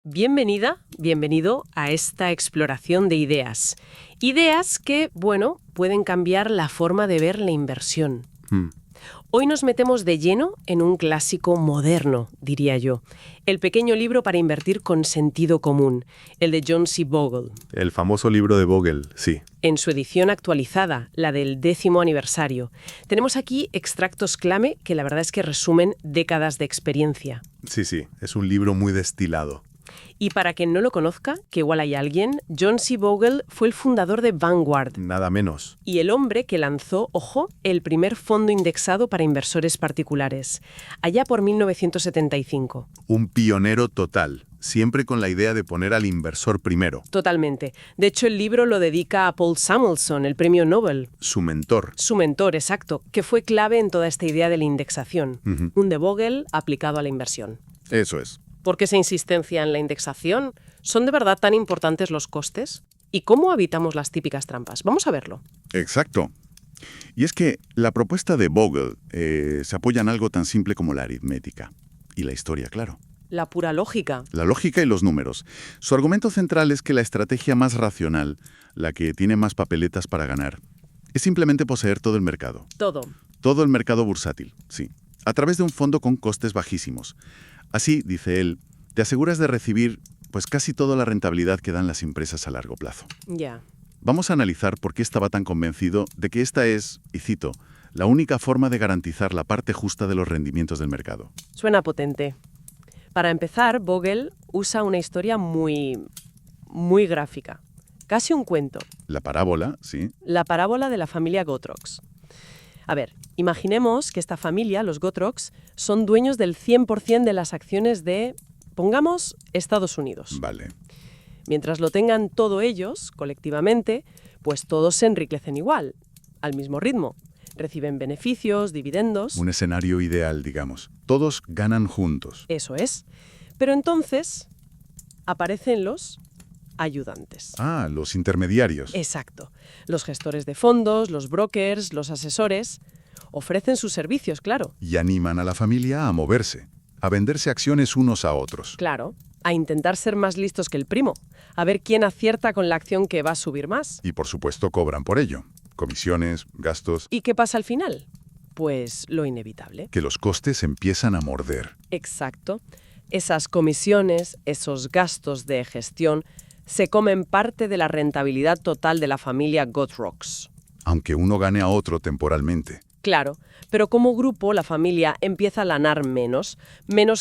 Bienvenida, bienvenido a esta exploración de ideas. Ideas que, bueno, pueden cambiar la forma de ver la inversión. Hoy nos metemos de lleno en un clásico moderno, diría yo. El pequeño libro para invertir con sentido común, el de John C. Bogle. El famoso libro de Bogle, sí. En su edición actualizada, la del 10º aniversario, tenemos aquí extractos clave que la verdad es que resumen décadas de experiencia. Sí, es un libro muy destilado. Y para quien no lo conozca, que igual hay alguien, John C. Bogle fue el fundador de Vanguard. Nada menos. Y el hombre que lanzó, ojo, el primer fondo indexado para inversores particulares, allá por 1975. Un pionero total, siempre con la idea de poner al inversor primero. Totalmente. De hecho, el libro lo dedica a Paul Samuelson, el premio Nobel. Su mentor. Su mentor, exacto, que fue clave en toda esta idea de la indexación. Un de Bogle aplicado a la inversión. Eso es. ¿Por qué esa insistencia en la indexación? ¿Son de verdad tan importantes los costes? ¿Y cómo evitamos las típicas trampas? Vamos a verlo. Exacto. Y es que la propuesta de Bogle se apoya en algo tan simple como la aritmética. Y la historia, claro. La pura lógica. La lógica y los números. Su argumento central es que la estrategia más racional, la que tiene más papeletas para ganar, es simplemente poseer todo el mercado. Todo. Todo el mercado bursátil, sí. A través de un fondo con costes bajísimos. Así, dice él, te aseguras de recibir pues casi toda la rentabilidad que dan las empresas a largo plazo. Ya. Vamos a analizar por qué estaba tan convencido de que esta es, y cito, la única forma de garantizar la parte justa de los rendimientos del mercado. Suena potente. Para empezar, Bogle usa una historia muy gráfica. Casi un cuento. La parábola, sí. La parábola de la familia Gotrox. A ver, imaginemos que esta familia, los Gotrox, son dueños del 100% de las acciones de, pongamos, Estados Unidos. Vale. Mientras lo tengan todo ellos, colectivamente, pues todos se enriquecen igual, al mismo ritmo. Reciben beneficios, dividendos. Un escenario ideal, digamos. Todos ganan juntos. Eso es. Pero entonces aparecen los ayudantes. Ah, los intermediarios. Exacto. Los gestores de fondos, los brokers, los asesores, ofrecen sus servicios, claro. Y animan a la familia a moverse, a venderse acciones unos a otros. Claro. A intentar ser más listos que el primo. A ver quién acierta con la acción que va a subir más. Y por supuesto cobran por ello. Comisiones, gastos. ¿Y qué pasa al final? Pues lo inevitable. Que los costes empiezan a morder. Exacto. Esas comisiones, esos gastos de gestión, se comen parte de la rentabilidad total de la familia Gotrox. Aunque uno gane a otro temporalmente. Claro, pero como grupo la familia empieza a ganar menos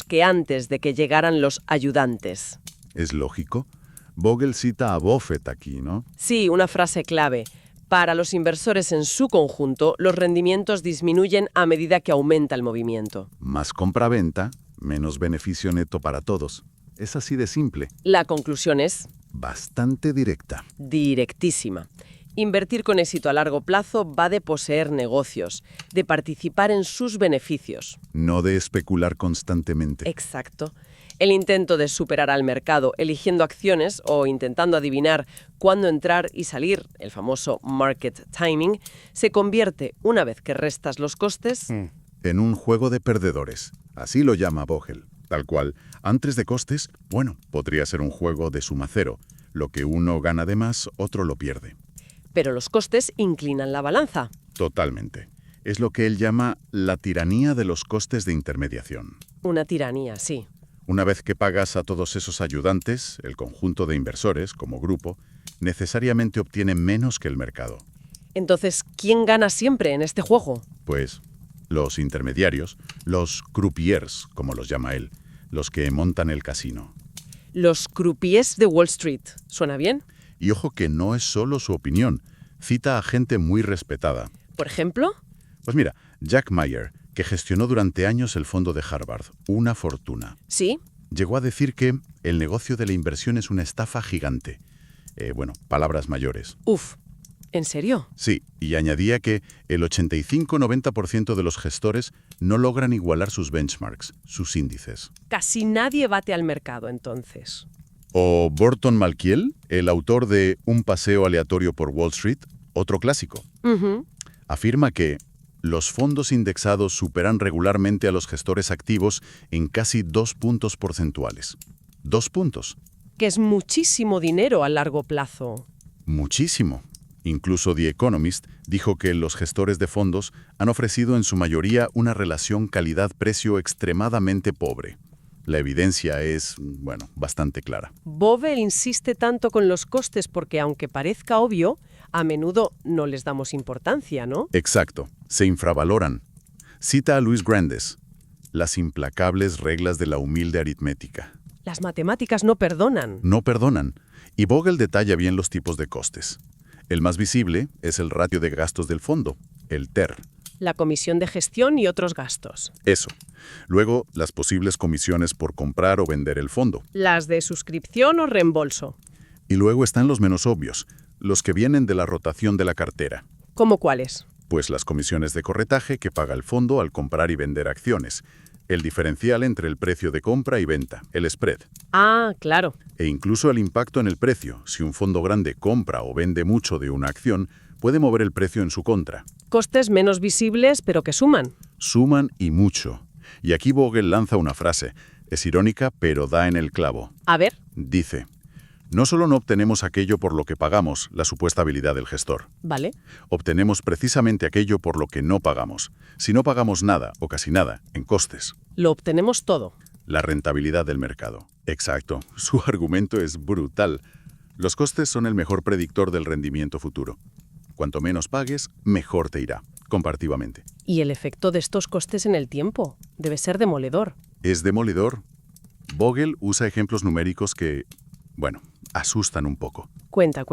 que antes de que llegaran los ayudantes. ¿Es lógico? Bogle cita a Buffett aquí, ¿no? Sí, una frase clave. Para los inversores en su conjunto, los rendimientos disminuyen a medida que aumenta el movimiento. Más compra-venta, menos beneficio neto para todos. Es así de simple. La conclusión es Bastante directa. directísima. Invertir con éxito a largo plazo va de poseer negocios, de participar en sus beneficios. No de especular constantemente. Exacto. El intento de superar al mercado eligiendo acciones o intentando adivinar cuándo entrar y salir, el famoso market timing, se convierte, una vez que restas los costes, En un juego de perdedores. Así lo llama Bogle. Tal cual, antes de costes, bueno, podría ser un juego de suma cero. Lo que uno gana de más, otro lo pierde. pero los costes inclinan la balanza. Totalmente. Es lo que él llama la tiranía de los costes de intermediación. Una tiranía, sí. Una vez que pagas a todos esos ayudantes, el conjunto de inversores, como grupo, necesariamente obtiene menos que el mercado. Entonces, ¿quién gana siempre en este juego? Pues los intermediarios, los croupiers, como los llama él, los que montan el casino. Los croupiers de Wall Street. ¿Suena bien? Y ojo que no es solo su opinión, cita a gente muy respetada. ¿Por ejemplo? Pues mira, Jack Mayer, que gestionó durante años el fondo de Harvard, una fortuna. Sí. Llegó a decir que el negocio de la inversión es una estafa gigante. Palabras mayores. Uf. ¿En serio? Sí, y añadía que el 85-90% de los gestores no logran igualar sus benchmarks, sus índices. Casi nadie bate al mercado, entonces. O Burton Malkiel, el autor de Un paseo aleatorio por Wall Street, otro clásico. Afirma que los fondos indexados superan regularmente a los gestores activos en casi 2 puntos porcentuales. 2 puntos. Que es muchísimo dinero a largo plazo. Muchísimo. Incluso The Economist dijo que los gestores de fondos han ofrecido en su mayoría una relación calidad-precio extremadamente pobre. La evidencia es, bueno, bastante clara. Bogle insiste tanto con los costes porque, aunque parezca obvio, a menudo no les damos importancia, ¿no? Exacto. Se infravaloran. Cita a Luis Grandes. Las implacables reglas de la humilde aritmética. Las matemáticas no perdonan. No perdonan. Y Bogle detalla bien los tipos de costes. El más visible es el ratio de gastos del fondo, el TER. La comisión de gestión y otros gastos. Eso. Luego, las posibles comisiones por comprar o vender el fondo. Las de suscripción o reembolso. Y luego están los menos obvios, los que vienen de la rotación de la cartera. ¿Cómo cuáles? Pues las comisiones de corretaje que paga el fondo al comprar y vender acciones. El diferencial entre el precio de compra y venta, el spread. Ah, claro. E incluso el impacto en el precio. Si un fondo grande compra o vende mucho de una acción, puede mover el precio en su contra. Costes menos visibles, pero que suman. Suman y mucho. Y aquí Bogle lanza una frase. Es irónica, pero da en el clavo. A ver. Dice, no solo no obtenemos aquello por lo que pagamos, la supuesta habilidad del gestor. Vale. Obtenemos precisamente aquello por lo que no pagamos. Si no pagamos nada, o casi nada, en costes. Lo obtenemos todo. La rentabilidad del mercado. Exacto. Su argumento es brutal. Los costes son el mejor predictor del rendimiento futuro. Cuanto menos pagues, mejor te irá, comparativamente. Y el efecto de estos costes en el tiempo debe ser demoledor. Es demoledor. Bogle usa ejemplos numéricos que, bueno, asustan un poco. Cuenta.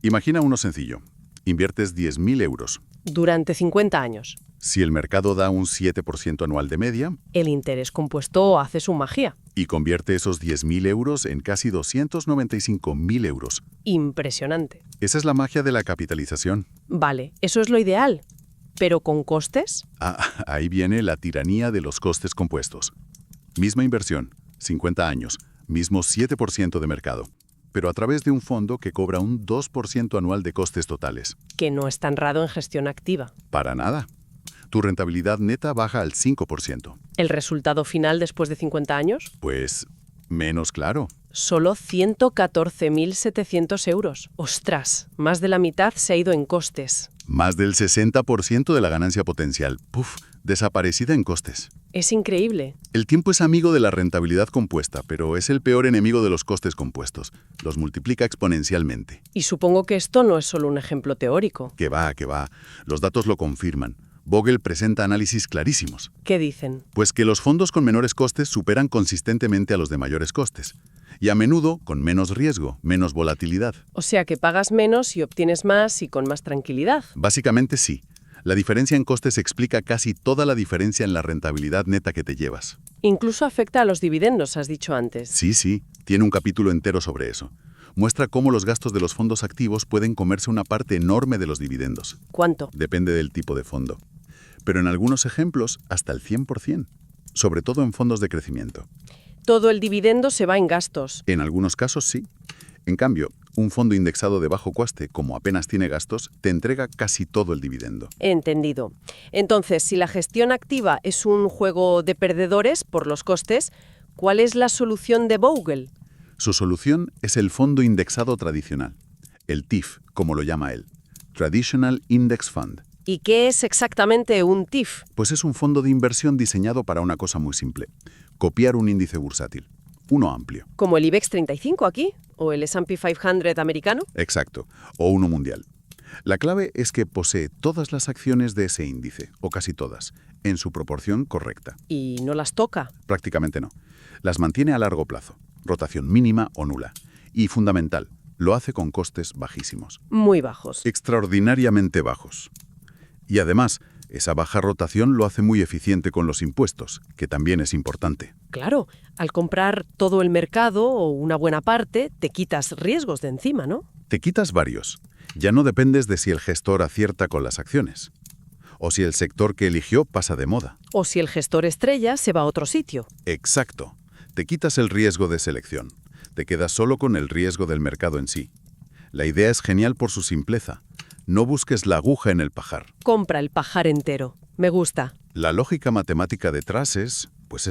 Imagina uno sencillo. Inviertes 10.000 euros. Durante 50 años. Si el mercado da un 7% anual de media, El interés compuesto hace su magia. y convierte esos 10.000 euros en casi 295.000 euros. Impresionante. Esa es la magia de la capitalización. Vale, eso es lo ideal. ¿Pero con costes? Ahí viene la tiranía de los costes compuestos. Misma inversión, 50 años, mismo 7% de mercado, pero a través de un fondo que cobra un 2% anual de costes totales. Que no es tan raro en gestión activa. Para nada. Tu rentabilidad neta baja al 5%. ¿El resultado final después de 50 años? Pues menos claro. Solo 114.700 euros. ¡Ostras! Más de la mitad se ha ido en costes. Más del 60% de la ganancia potencial. ¡Puf! Desaparecida en costes. Es increíble. El tiempo es amigo de la rentabilidad compuesta, pero es el peor enemigo de los costes compuestos. Los multiplica exponencialmente. Y supongo que esto no es solo un ejemplo teórico. Que va. Los datos lo confirman. Bogle presenta análisis clarísimos. ¿Qué dicen? Pues que los fondos con menores costes superan consistentemente a los de mayores costes. Y a menudo con menos riesgo, menos volatilidad. O sea que pagas menos y obtienes más y con más tranquilidad. Básicamente sí. La diferencia en costes explica casi toda la diferencia en la rentabilidad neta que te llevas. Incluso afecta a los dividendos, has dicho antes. Sí. Tiene un capítulo entero sobre eso. Muestra cómo los gastos de los fondos activos pueden comerse una parte enorme de los dividendos. ¿Cuánto? Depende del tipo de fondo. Pero en algunos ejemplos, hasta el 100%. Sobre todo en fondos de crecimiento. Todo el dividendo se va en gastos. En algunos casos sí. En cambio, un fondo indexado de bajo coste, como apenas tiene gastos, te entrega casi todo el dividendo. Entendido. Entonces, si la gestión activa es un juego de perdedores por los costes, ¿cuál es la solución de Bogle? Su solución es el fondo indexado tradicional, el TIF, como lo llama él, Traditional Index Fund. ¿Y qué es exactamente un TIF? Pues es un fondo de inversión diseñado para una cosa muy simple, copiar un índice bursátil, uno amplio. ¿Como el IBEX 35 aquí? ¿O el S&P 500 americano? Exacto, o uno mundial. La clave es que posee todas las acciones de ese índice, o casi todas, en su proporción correcta. ¿Y no las toca? Prácticamente no. Las mantiene a largo plazo, rotación mínima o nula. Y fundamental, lo hace con costes bajísimos. Muy bajos. Extraordinariamente bajos. Y además, esa baja rotación lo hace muy eficiente con los impuestos, que también es importante. Claro, al comprar todo el mercado o una buena parte, te quitas riesgos de encima, ¿no? Te quitas varios. Ya no dependes de si el gestor acierta con las acciones, o si el sector que eligió pasa de moda. O si el gestor estrella se va a otro sitio. Exacto. Te quitas el riesgo de selección. Te quedas solo con el riesgo del mercado en sí. La idea es genial por su simpleza. No busques la aguja en el pajar. Compra el pajar entero. Me gusta. La lógica matemática detrás es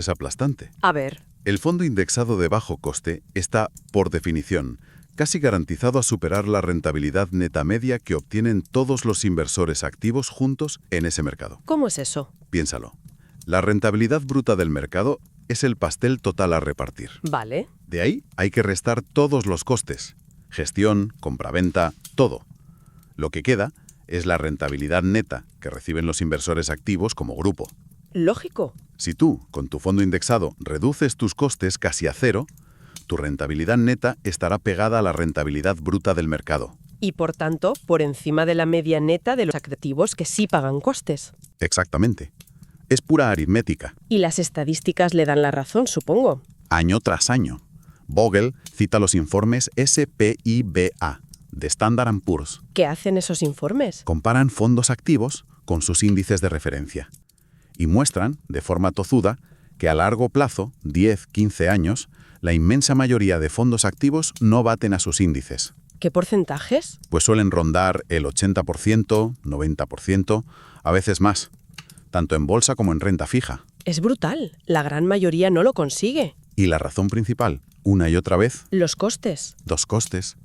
aplastante. A ver, El fondo indexado de bajo coste está, por definición, casi garantizado a superar la rentabilidad neta media que obtienen todos los inversores activos juntos en ese mercado. ¿Cómo es eso? Piénsalo. La rentabilidad bruta del mercado es el pastel total a repartir. Vale. De ahí hay que restar todos los costes. Gestión, compraventa, todo. Lo que queda es la rentabilidad neta que reciben los inversores activos como grupo. Lógico. Si tú, con tu fondo indexado, reduces tus costes casi a cero, tu rentabilidad neta estará pegada a la rentabilidad bruta del mercado. Y por tanto, por encima de la media neta de los activos que sí pagan costes. Exactamente. Es pura aritmética, Y las estadísticas le dan la razón, supongo. año tras año. Vogel cita los informes SPIBA de Standard & Poor's. ¿Qué hacen esos informes? Comparan fondos activos con sus índices de referencia y muestran, de forma tozuda, que a largo plazo, 10-15 años, la inmensa mayoría de fondos activos no baten a sus índices. ¿Qué porcentajes? Pues suelen rondar el 80%, 90%, a veces más, tanto en bolsa como en renta fija. Es brutal. La gran mayoría no lo consigue. Y la razón principal, una y otra vez, Los costes. los costes.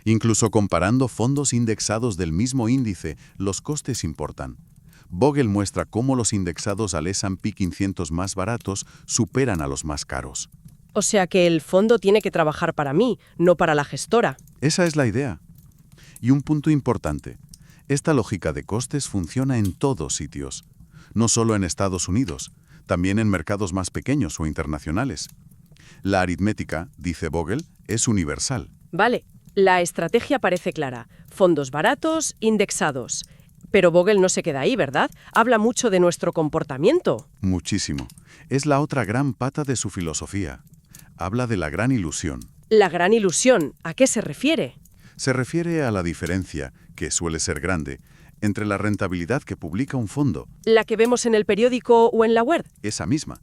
Incluso comparando fondos indexados del mismo índice, los costes importan. Vogel muestra cómo los indexados al S&P 500 más baratos superan a los más caros. O sea que el fondo tiene que trabajar para mí, no para la gestora. Esa es la idea. Y un punto importante. Esta lógica de costes funciona en todos sitios. No solo en Estados Unidos, también en mercados más pequeños o internacionales. La aritmética, dice Vogel, es universal. Vale, la estrategia parece clara. Fondos baratos, indexados. Pero Vogel no se queda ahí, ¿verdad? Habla mucho de nuestro comportamiento. Muchísimo. Es la otra gran pata de su filosofía. Habla de la gran ilusión. La gran ilusión, ¿a qué se refiere? Se refiere a la diferencia, que suele ser grande, entre la rentabilidad que publica un fondo, ¿La que vemos en el periódico o en la web? esa misma,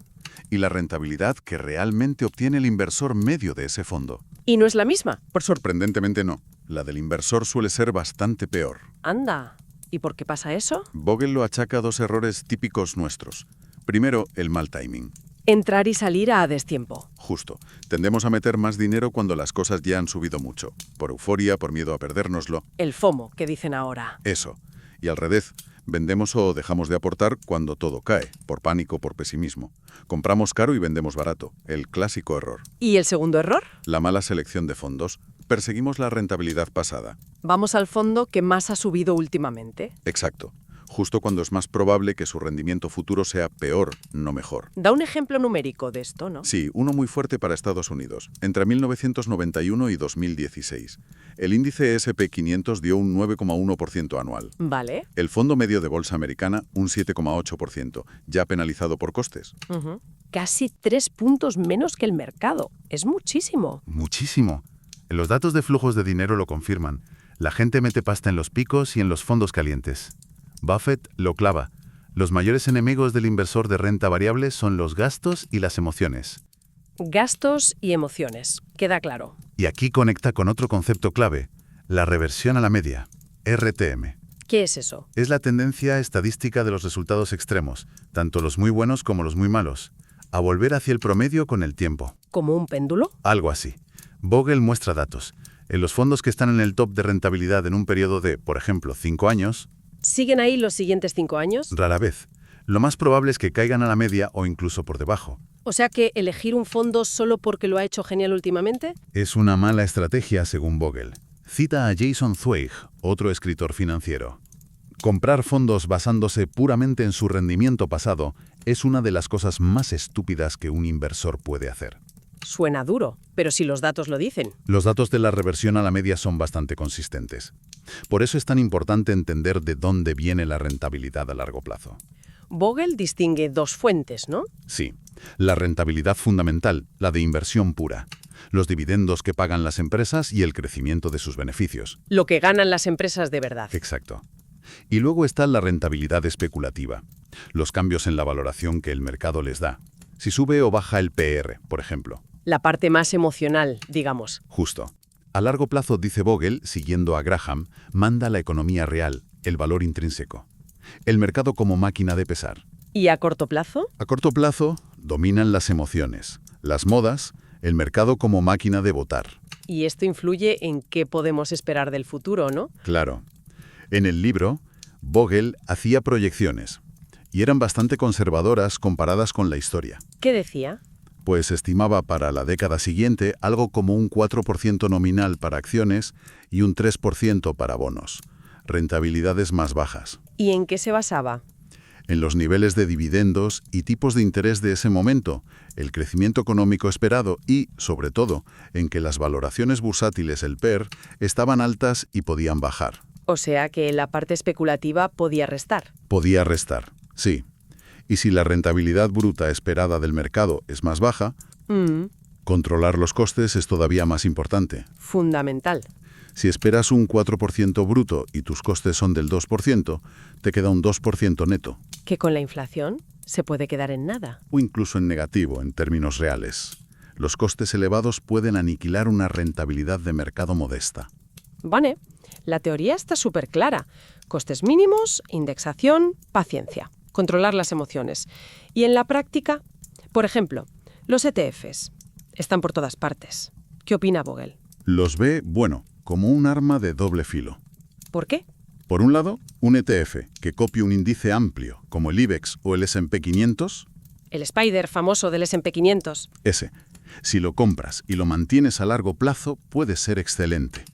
y la rentabilidad que realmente obtiene el inversor medio de ese fondo. ¿Y no es la misma? Sorprendentemente no. La del inversor suele ser bastante peor. Anda. ¿Y por qué pasa eso? Vogel lo achaca a dos errores típicos nuestros. Primero, el mal timing. Entrar y salir a destiempo. Justo. Tendemos a meter más dinero cuando las cosas ya han subido mucho. Por euforia, por miedo a perdérnoslo. El FOMO, que dicen ahora. Eso. Y al revés, vendemos o dejamos de aportar cuando todo cae, por pánico, por pesimismo. Compramos caro y vendemos barato. El clásico error. ¿Y el segundo error? La mala selección de fondos. Perseguimos la rentabilidad pasada. Vamos al fondo que más ha subido últimamente. Exacto. Justo cuando es más probable que su rendimiento futuro sea peor, no mejor. Da un ejemplo numérico de esto, ¿no? Sí, uno muy fuerte para Estados Unidos. Entre 1991 y 2016, el índice S&P 500 dio un 9,1% anual. Vale. El fondo medio de bolsa americana, un 7,8%, ya penalizado por costes. Casi 3 puntos menos que el mercado. Es muchísimo. Muchísimo. Los datos de flujos de dinero lo confirman. La gente mete pasta en los picos y en los fondos calientes. Buffett lo clava. Los mayores enemigos del inversor de renta variable son los gastos y las emociones. Gastos y emociones. Queda claro. Y aquí conecta con otro concepto clave, la reversión a la media, RTM. ¿Qué es eso? Es la tendencia estadística de los resultados extremos, tanto los muy buenos como los muy malos, a volver hacia el promedio con el tiempo. ¿Como un péndulo? Algo así. Vogel muestra datos. En los fondos que están en el top de rentabilidad en un periodo de, por ejemplo, 5 años, ¿Siguen ahí los siguientes 5 años? rara vez. Lo más probable es que caigan a la media o incluso por debajo. O sea que elegir un fondo solo porque lo ha hecho genial últimamente. Es una mala estrategia, según Vogel. Cita a Jason Zweig, otro escritor financiero. Comprar fondos basándose puramente en su rendimiento pasado es una de las cosas más estúpidas que un inversor puede hacer. Suena duro, pero si los datos lo dicen. Los datos de la reversión a la media son bastante consistentes. Por eso es tan importante entender de dónde viene la rentabilidad a largo plazo. Vogel distingue dos fuentes, ¿no? Sí, la rentabilidad fundamental, la de inversión pura, los dividendos que pagan las empresas y el crecimiento de sus beneficios. Lo que ganan las empresas de verdad. Exacto. Y luego está la rentabilidad especulativa, los cambios en la valoración que el mercado les da. Si sube o baja el PR, por ejemplo. La parte más emocional, digamos. Justo. A largo plazo, dice Vogel, siguiendo a Graham, manda la economía real, el valor intrínseco. El mercado como máquina de pesar. ¿Y a corto plazo? A corto plazo, dominan las emociones, Las modas, el mercado como máquina de votar. Y esto influye en qué podemos esperar del futuro, ¿no? Claro. En el libro, Bogle hacía proyecciones, y eran bastante conservadoras comparadas con la historia. ¿Qué decía? Pues estimaba para la década siguiente algo como un 4% nominal para acciones y un 3% para bonos. Rentabilidades más bajas. ¿Y en qué se basaba? En los niveles de dividendos y tipos de interés de ese momento, el crecimiento económico esperado y, sobre todo, en que las valoraciones bursátiles, el PER, estaban altas y podían bajar. O sea que la parte especulativa podía restar. Podía restar, sí. Y si la rentabilidad bruta esperada del mercado es más baja, controlar los costes es todavía más importante. Fundamental. Si esperas un 4% bruto y tus costes son del 2%, te queda un 2% neto. Que con la inflación se puede quedar en nada. O incluso en negativo en términos reales. Los costes elevados pueden aniquilar una rentabilidad de mercado modesta. Vale, la teoría está súper clara. Costes mínimos, indexación, paciencia. Controlar las emociones. Y en la práctica, por ejemplo, los ETFs están por todas partes. ¿Qué opina Bogle? Los ve, bueno, como un arma de doble filo. ¿Por qué? Por un lado, un ETF que copie un índice amplio, como el IBEX o el S&P 500. El Spider famoso del S&P 500. Ese. Si lo compras y lo mantienes a largo plazo, puede ser excelente.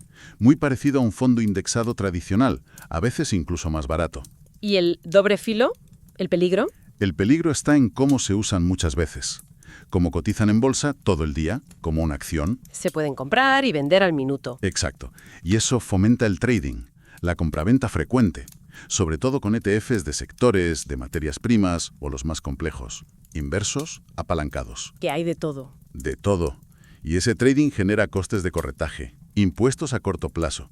Muy parecido a un fondo indexado tradicional, a veces incluso más barato. ¿Y el doble filo? ¿El peligro? El peligro está en cómo se usan muchas veces. Como cotizan en bolsa todo el día, como una acción. Se pueden comprar y vender al minuto. Exacto. Y eso fomenta el trading, la compraventa frecuente, sobre todo con ETFs de sectores, de materias primas o los más complejos, inversos, apalancados. Que hay de todo. De todo. Y ese trading genera costes de corretaje, impuestos a corto plazo.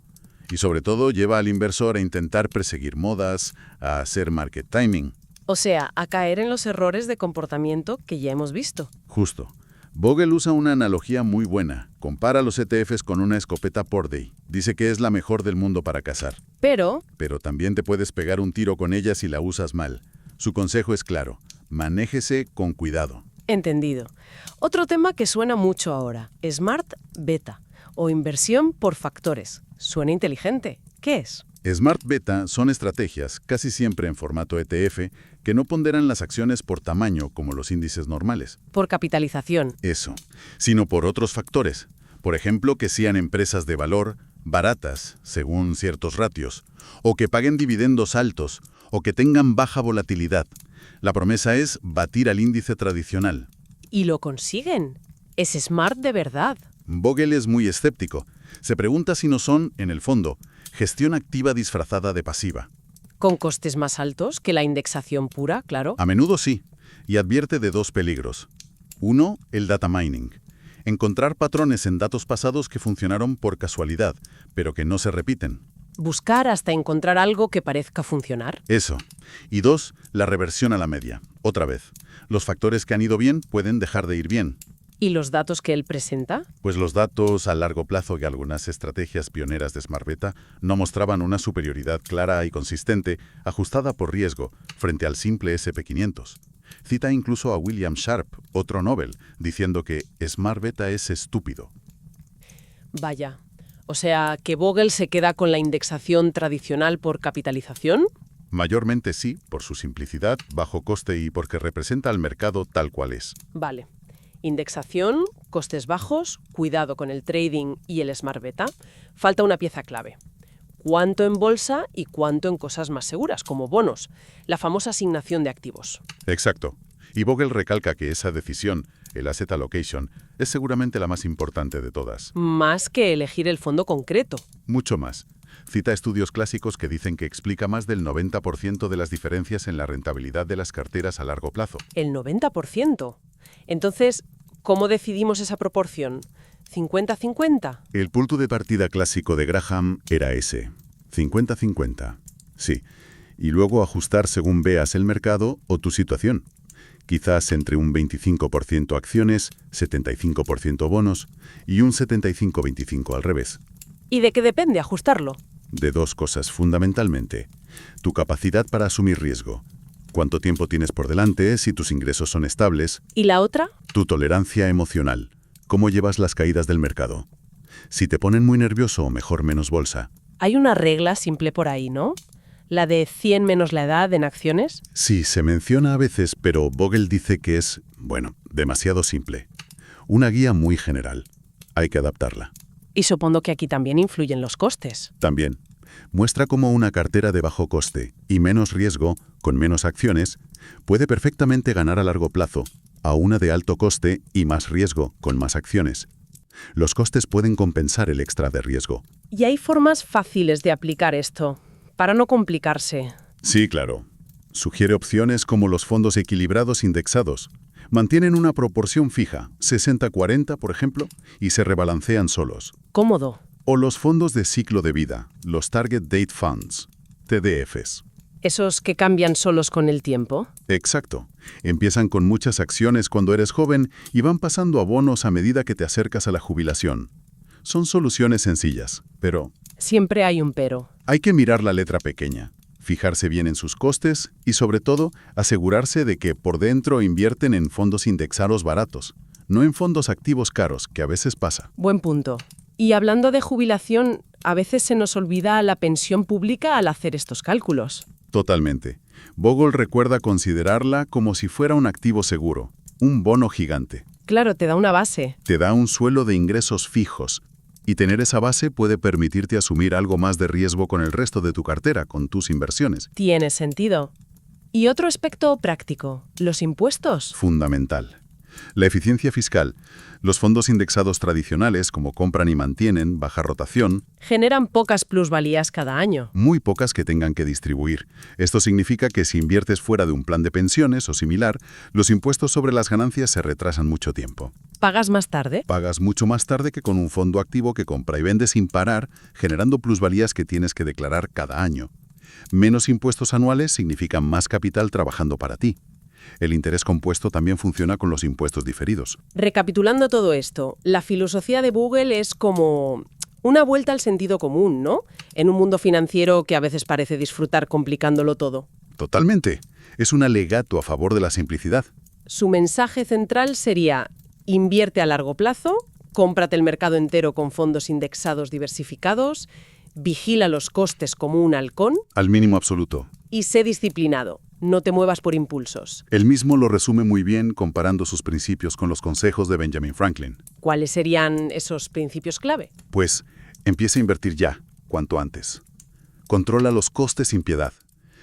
Y sobre todo lleva al inversor a intentar perseguir modas, a hacer market timing. O sea, a caer en los errores de comportamiento que ya hemos visto. Justo. Bogle usa una analogía muy buena. Compara los ETFs con una escopeta Pordey. Dice que es la mejor del mundo para cazar. Pero También te puedes pegar un tiro con ella si la usas mal. Su consejo es claro. Manéjese con cuidado. entendido. Otro tema que suena mucho ahora, Smart Beta, o inversión por factores. Suena inteligente. ¿Qué es? Smart Beta son estrategias, casi siempre en formato ETF, que no ponderan las acciones por tamaño como los índices normales. Por capitalización. Eso, sino por otros factores. Por ejemplo, que sean empresas de valor, baratas, según ciertos ratios, o que paguen dividendos altos, o que tengan baja volatilidad. La promesa es batir al índice tradicional. Y lo consiguen. Es smart de verdad. Bogle es muy escéptico. Se pregunta si no son, en el fondo, gestión activa disfrazada de pasiva. Con costes más altos que la indexación pura, claro. A menudo sí, y advierte de dos peligros. Uno, el data mining. Encontrar patrones en datos pasados que funcionaron por casualidad, pero que no se repiten. Buscar hasta encontrar algo que parezca funcionar. Eso. Y dos, la reversión a la media. Otra vez, los factores que han ido bien pueden dejar de ir bien. ¿Y los datos que él presenta? Pues los datos a largo plazo y algunas estrategias pioneras de Smart Beta no mostraban una superioridad clara y consistente, ajustada por riesgo, frente al simple S&P 500. Cita incluso a William Sharpe, otro Nobel, diciendo que Smart Beta es estúpido. Vaya. O sea, ¿que Bogle se queda con la indexación tradicional por capitalización? Mayormente sí, por su simplicidad, bajo coste y porque representa al mercado tal cual es. Vale. Indexación, costes bajos, cuidado con el trading y el Smart Beta. Falta una pieza clave. ¿Cuánto en bolsa y cuánto en cosas más seguras, como bonos? La famosa asignación de activos. Exacto. Y Bogle recalca que esa decisión, el asset allocation, es seguramente la más importante de todas. Más que elegir el fondo concreto. Mucho más. Cita estudios clásicos que dicen que explica más del 90% de las diferencias en la rentabilidad de las carteras a largo plazo. El 90%. Entonces, ¿cómo decidimos esa proporción? ¿50-50? El punto de partida clásico de Graham era ese, 50-50. Sí, y luego ajustar según veas el mercado o tu situación. Quizás entre un 25% acciones, 75% bonos y un 75-25 al revés. ¿Y de qué depende ajustarlo? De dos cosas fundamentalmente. Tu capacidad para asumir riesgo. cuánto tiempo tienes por delante, si tus ingresos son estables. ¿Y la otra? Tu tolerancia emocional. ¿Cómo llevas las caídas del mercado? Si te ponen muy nervioso, mejor menos bolsa. Hay una regla simple por ahí, ¿no? La de 100 menos la edad en acciones. Sí, se menciona a veces, pero Bogle dice que es, demasiado simple. Una guía muy general. Hay que adaptarla. Y supongo que aquí también influyen los costes. También. Muestra cómo una cartera de bajo coste y menos riesgo, con menos acciones, puede perfectamente ganar a largo plazo, a una de alto coste y más riesgo, con más acciones. Los costes pueden compensar el extra de riesgo. Y hay formas fáciles de aplicar esto, para no complicarse. Sí, claro. Sugiere opciones como los fondos equilibrados indexados. Mantienen una proporción fija, 60-40, por ejemplo, y se rebalancean solos. Cómodo. O los fondos de ciclo de vida, los Target Date Funds, TDFs. ¿Esos que cambian solos con el tiempo? Exacto. Empiezan con muchas acciones cuando eres joven y van pasando a bonos a medida que te acercas a la jubilación. Son soluciones sencillas, pero Siempre hay un pero. hay que mirar la letra pequeña, fijarse bien en sus costes y, sobre todo, asegurarse de que por dentro invierten en fondos indexados baratos, no en fondos activos caros, que a veces pasa. Buen punto. Y hablando de jubilación, a veces se nos olvida la pensión pública al hacer estos cálculos. Totalmente. Bogle recuerda considerarla como si fuera un activo seguro, un bono gigante. Claro, te da una base. Te da un suelo de ingresos fijos, y tener esa base puede permitirte asumir algo más de riesgo con el resto de tu cartera, con tus inversiones. Tiene sentido. Y otro aspecto práctico, los impuestos. Fundamental. La eficiencia fiscal. Los fondos indexados tradicionales, como compran y mantienen, baja rotación, Generan pocas plusvalías cada año. muy pocas que tengan que distribuir. Esto significa que si inviertes fuera de un plan de pensiones o similar, los impuestos sobre las ganancias se retrasan mucho tiempo. ¿Pagas más tarde? Pagas mucho más tarde que con un fondo activo que compra y vende sin parar, generando plusvalías que tienes que declarar cada año. Menos impuestos anuales significan más capital trabajando para ti. El interés compuesto también funciona con los impuestos diferidos. Recapitulando todo esto, la filosofía de Bogle es como una vuelta al sentido común, ¿no? En un mundo financiero que a veces parece disfrutar complicándolo todo. Totalmente. Es un alegato a favor de la simplicidad. Su mensaje central sería: invierte a largo plazo, cómprate el mercado entero con fondos indexados diversificados, vigila los costes como un halcón Al mínimo absoluto. y sé disciplinado. No te muevas por impulsos. Él mismo lo resume muy bien comparando sus principios con los consejos de Benjamin Franklin. ¿Cuáles serían esos principios clave? Pues, empieza a invertir ya, cuanto antes. Controla los costes sin piedad.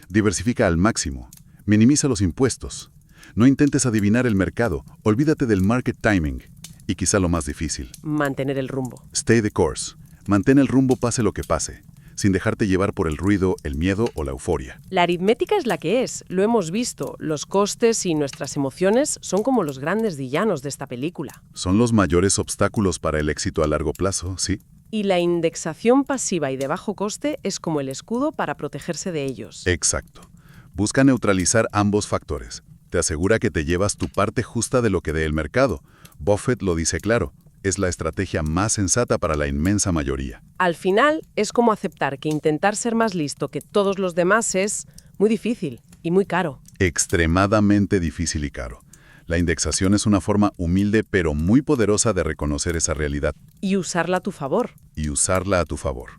Diversifica al máximo. Minimiza los impuestos. No intentes adivinar el mercado. Olvídate del market timing. Y quizá lo más difícil. Mantener el rumbo. Stay the course. Mantén el rumbo pase lo que pase, sin dejarte llevar por el ruido, el miedo o la euforia. La aritmética es la que es, lo hemos visto. Los costes y nuestras emociones son como los grandes villanos de esta película. Son los mayores obstáculos para el éxito a largo plazo, sí. Y la indexación pasiva y de bajo coste es como el escudo para protegerse de ellos. Exacto. Busca neutralizar ambos factores. Te asegura que te llevas tu parte justa de lo que dé el mercado. Buffett lo dice claro. Es la estrategia más sensata para la inmensa mayoría. Al final, es como aceptar que intentar ser más listo que todos los demás es muy difícil y muy caro. Extremadamente difícil y caro. La indexación es una forma humilde pero muy poderosa de reconocer esa realidad Y usarla a tu favor. y usarla a tu favor.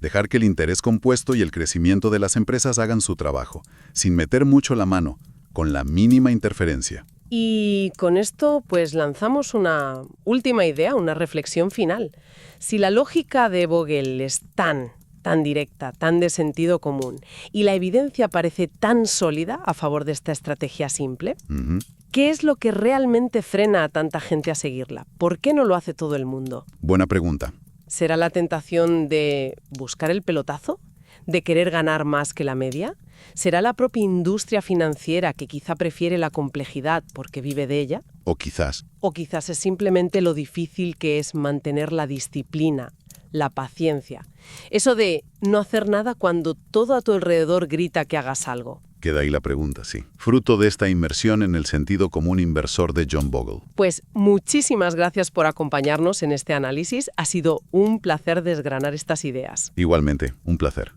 Dejar que el interés compuesto y el crecimiento de las empresas hagan su trabajo, sin meter mucho la mano, con la mínima interferencia. Y con esto, pues lanzamos una última idea, una reflexión final. Si la lógica de Bogle es tan directa, tan de sentido común, y la evidencia parece tan sólida a favor de esta estrategia simple, Ujú. ¿qué es lo que realmente frena a tanta gente a seguirla? ¿Por qué no lo hace todo el mundo? Buena pregunta. ¿Será la tentación de buscar el pelotazo? ¿De querer ganar más que la media? ¿Será la propia industria financiera que quizá prefiere la complejidad porque vive de ella? O quizás, ¿O quizás es simplemente lo difícil que es mantener la disciplina, la paciencia? Eso de no hacer nada cuando todo a tu alrededor grita que hagas algo. queda ahí la pregunta, sí. Fruto de esta inmersión en el sentido común inversor de John Bogle. Pues muchísimas gracias por acompañarnos en este análisis. Ha sido un placer desgranar estas ideas. Igualmente, un placer.